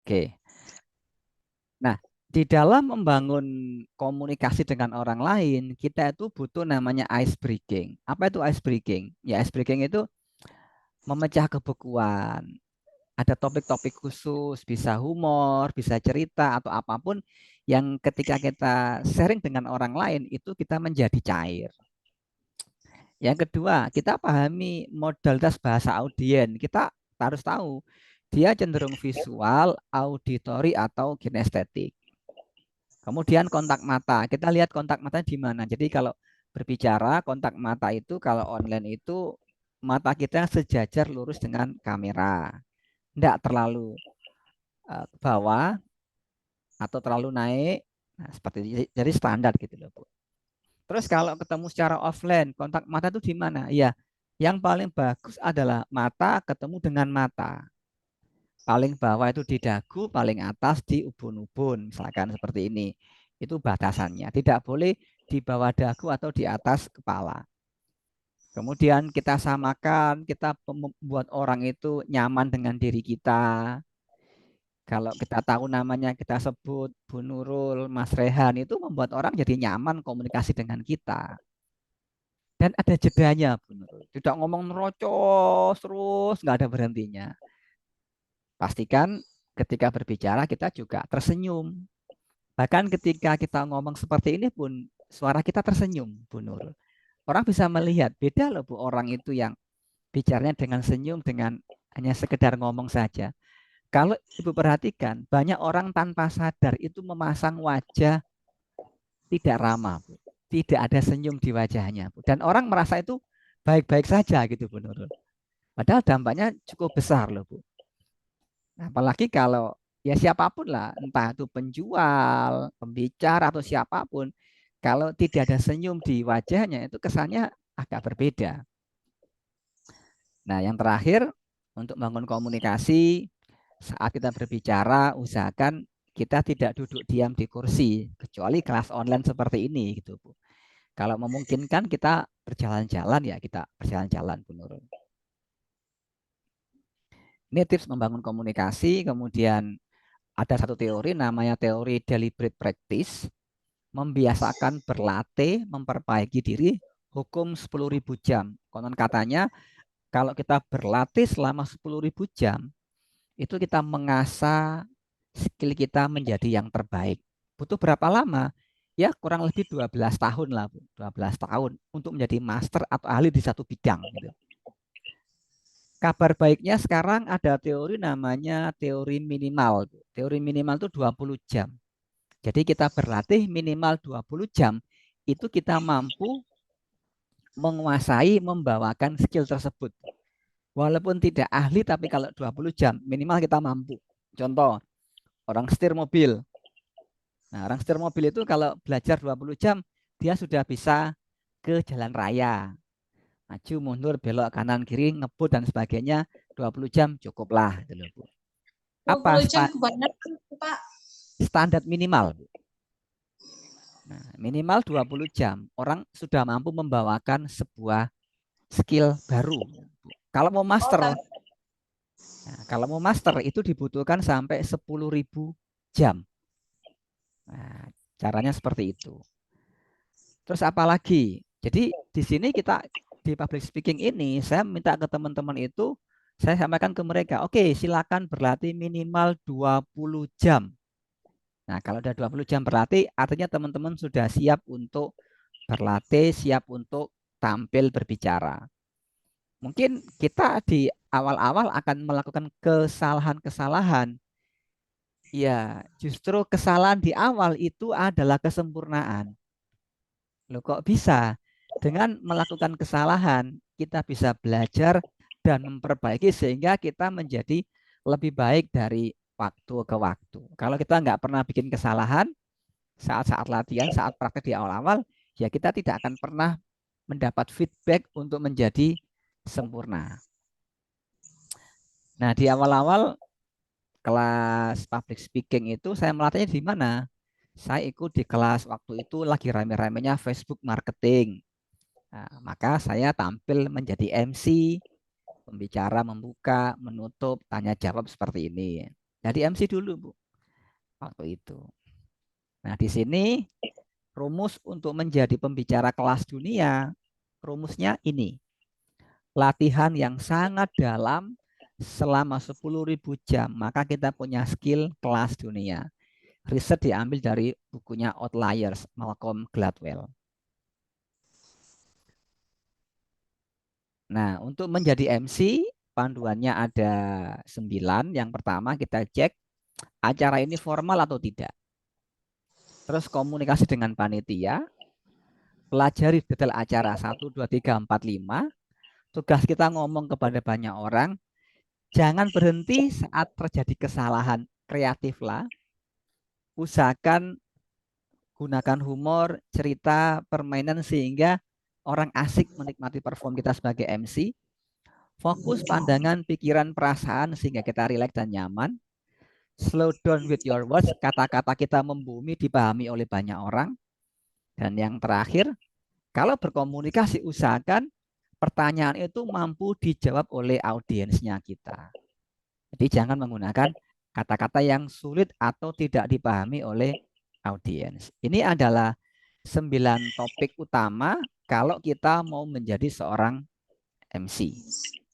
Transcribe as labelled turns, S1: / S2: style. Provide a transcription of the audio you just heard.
S1: Oke. Nah, di dalam membangun komunikasi dengan orang lain, kita itu butuh namanya ice breaking. Apa itu ice breaking? Ya, ice breaking itu memecah kebekuan. Ada topik-topik khusus, bisa humor, bisa cerita, atau apapun yang ketika kita sharing dengan orang lain, itu kita menjadi cair. Yang kedua, kita pahami modalitas bahasa audien. Kita harus tahu, dia cenderung visual, auditori, atau kinestetik. Kemudian kontak mata, kita lihat kontak mata di mana. Jadi kalau berbicara kontak mata itu kalau online itu mata kita sejajar lurus dengan kamera, tidak terlalu ke bawah atau terlalu naik. Nah, seperti itu. Jadi standar gitu loh, Bu. Terus kalau ketemu secara offline, kontak mata itu di mana? Ya, yang paling bagus adalah mata ketemu dengan mata. Paling bawah itu di dagu, paling atas di ubun-ubun, misalkan seperti ini. Itu batasannya. Tidak boleh di bawah dagu atau di atas kepala. Kemudian kita samakan, kita membuat orang itu nyaman dengan diri kita. Kalau kita tahu namanya, kita sebut Bu Nurul, Mas Rehan, itu membuat orang jadi nyaman komunikasi dengan kita. Dan ada jedanya, Bu Nurul. Tidak ngomong nerocos terus, nggak ada berhentinya. Pastikan ketika berbicara kita juga tersenyum. Bahkan ketika kita ngomong seperti ini pun suara kita tersenyum, Bu Nurul. Orang bisa melihat, beda loh Bu orang itu yang bicaranya dengan senyum, dengan hanya sekedar ngomong saja. Kalau Ibu perhatikan, banyak orang tanpa sadar itu memasang wajah tidak ramah, Bu. Tidak ada senyum di wajahnya, Bu. Dan orang merasa itu baik-baik saja gitu, Bu Nurul. Padahal dampaknya cukup besar loh, Bu. Nah, apalagi kalau ya siapapun lah, entah itu penjual, pembicara atau siapapun, kalau tidak ada senyum di wajahnya itu kesannya agak berbeda. Nah, yang terakhir untuk bangun komunikasi saat kita berbicara usahakan kita tidak duduk diam di kursi kecuali kelas online seperti ini gitu, Bu. Kalau memungkinkan kita berjalan-jalan ya kita berjalan-jalan, Bu Nurul. Ini tips membangun komunikasi, kemudian ada satu teori namanya teori deliberate practice, membiasakan berlatih, memperbaiki diri, hukum 10.000 jam. Konon katanya kalau kita berlatih selama 10.000 jam, itu kita mengasah skill kita menjadi yang terbaik. Butuh berapa lama? Ya kurang lebih 12 tahun lah, Bu. 12 tahun untuk menjadi master atau ahli di satu bidang gitu. Kabar baiknya sekarang ada teori namanya teori minimal. Teori minimal itu 20 jam. Jadi kita berlatih minimal 20 jam, itu kita mampu menguasai, membawakan skill tersebut. Walaupun tidak ahli, tapi kalau 20 jam, minimal kita mampu. Contoh, orang setir mobil. Nah, orang setir mobil itu kalau belajar 20 jam, dia sudah bisa ke jalan raya. Maju, mundur, belok, kanan, kiri, ngebut, dan sebagainya. 20 jam cukuplah. Apa
S2: 20 jam kebanyakan, Pak.
S1: standar minimal? Nah, minimal 20 jam. Orang sudah mampu membawakan sebuah skill baru. Kalau mau master, kalau mau master itu dibutuhkan sampai 10.000 jam. Nah, caranya seperti itu. Terus apa lagi? Jadi di sini kita di public speaking ini saya minta ke teman-teman itu saya sampaikan ke mereka, oke, silakan berlatih minimal 20 jam. Nah, kalau udah 20 jam berlatih, artinya teman-teman sudah siap untuk berlatih, siap untuk tampil berbicara. Mungkin kita di awal-awal akan melakukan kesalahan-kesalahan. Ya, justru kesalahan di awal itu adalah kesempurnaan. Loh, kok bisa? Dengan melakukan kesalahan, kita bisa belajar dan memperbaiki sehingga kita menjadi lebih baik dari waktu ke waktu. Kalau kita nggak pernah bikin kesalahan, saat-saat latihan, saat praktek di awal-awal, ya kita tidak akan pernah mendapat feedback untuk menjadi sempurna. Nah, di awal-awal kelas public speaking itu saya melatihnya di mana? Saya ikut di kelas waktu itu lagi rame-ramenya Facebook marketing. Nah, maka saya tampil menjadi MC, pembicara membuka, menutup, tanya jawab seperti ini. Jadi MC dulu, Bu, waktu itu. Nah, di sini rumus untuk menjadi pembicara kelas dunia, rumusnya ini. Latihan yang sangat dalam selama 10.000 jam, maka kita punya skill kelas dunia. Riset diambil dari bukunya Outliers, Malcolm Gladwell. Nah, untuk menjadi MC, panduannya ada 9. Yang pertama kita cek acara ini formal atau tidak. Terus komunikasi dengan panitia, pelajari detail acara 1, 2, 3, 4, 5. Tugas kita ngomong kepada banyak orang, jangan berhenti saat terjadi kesalahan, kreatiflah. Usahakan gunakan humor, cerita, permainan sehingga orang asik menikmati perform kita sebagai MC. Fokus pandangan, pikiran, perasaan sehingga kita rileks dan nyaman. Slow down with your words, kata-kata kita membumi dipahami oleh banyak orang. Dan yang terakhir, kalau berkomunikasi usahakan pertanyaan itu mampu dijawab oleh audiensnya kita. Jadi jangan menggunakan kata-kata yang sulit atau tidak dipahami oleh audiens. Ini adalah 9 topik utama kalau kita mau menjadi seorang MC.